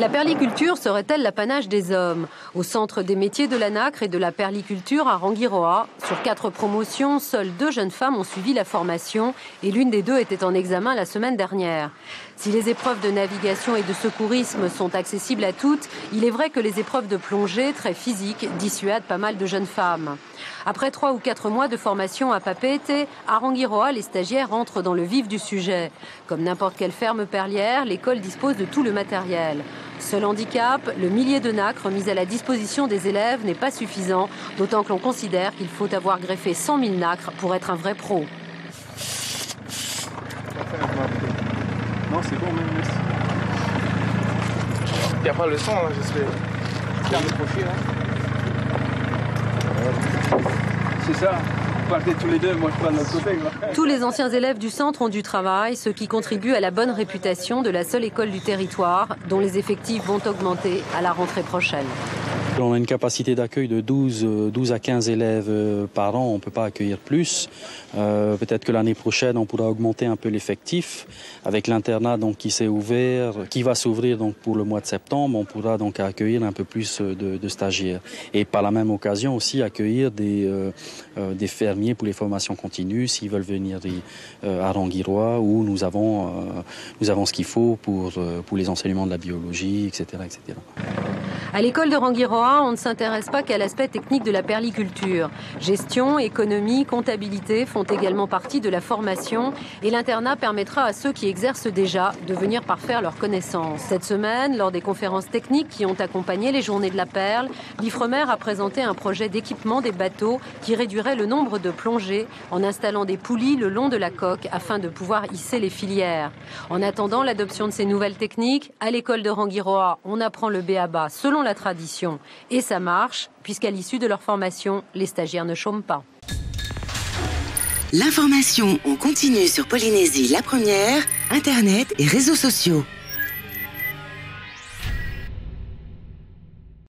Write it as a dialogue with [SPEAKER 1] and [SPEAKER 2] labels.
[SPEAKER 1] La perliculture serait-elle l'apanage des hommes? Au centre des métiers de la nacre et de la perliculture à Rangiroa, sur 4 promotions, seules 2 jeunes femmes ont suivi la formation et l'une des 2 était en examen la semaine dernière. Si les épreuves de navigation et de secourisme sont accessibles à toutes, il est vrai que les épreuves de plongée, très physiques, dissuadent pas mal de jeunes femmes. Après 3 ou 4 mois de formation à Papeete, à Rangiroa, les stagiaires entrent dans le vif du sujet. Comme n'importe quelle ferme perlière, l'école dispose de tout le matériel. Seul handicap, le millier de nacre mis à la disposition des élèves n'est pas suffisant, d'autant que l'on considère qu'il faut avoir greffé 100 000 nacres pour être un vrai pro.
[SPEAKER 2] Non, c'est bon, même merci. Il n'y a pas le son, là, j'espère. Regarde le profil, là. C'est ça. Vous partez tous les deux, moi je prends notre côté.
[SPEAKER 1] Tous les anciens élèves du centre ont du travail, ce qui contribue à la bonne réputation de la seule école du territoire, dont les effectifs vont augmenter à la rentrée prochaine.
[SPEAKER 3] On a une capacité d'accueil de 12 à 15 élèves par an, on ne peut pas accueillir plus. Peut-être que l'année prochaine, on pourra augmenter un peu l'effectif. Avec l'internat qui s'est ouvert, qui va s'ouvrir donc pour le mois de septembre, on pourra donc accueillir un peu plus de stagiaires. Et par la même occasion aussi accueillir des fermiers pour les formations continues s'ils veulent venir à Rangiroa, où nous avons ce qu'il faut pour les enseignements de la biologie, etc., etc.
[SPEAKER 1] À l'école de Rangiroa, on ne s'intéresse pas qu'à l'aspect technique de la perliculture. Gestion, économie, comptabilité font également partie de la formation et l'internat permettra à ceux qui exercent déjà de venir parfaire leurs connaissances. Cette semaine, lors des conférences techniques qui ont accompagné les Journées de la Perle, l'Ifremer a présenté un projet d'équipement des bateaux qui réduirait le nombre de plongées en installant des poulies le long de la coque afin de pouvoir hisser les filières. En attendant l'adoption de ces nouvelles techniques, à l'école de Rangiroa, on apprend le b.a.-ba selon la tradition. Et ça marche, puisqu'à l'issue de leur formation, les stagiaires ne chôment pas.
[SPEAKER 4] L'information en continu sur Polynésie la première, Internet et réseaux sociaux.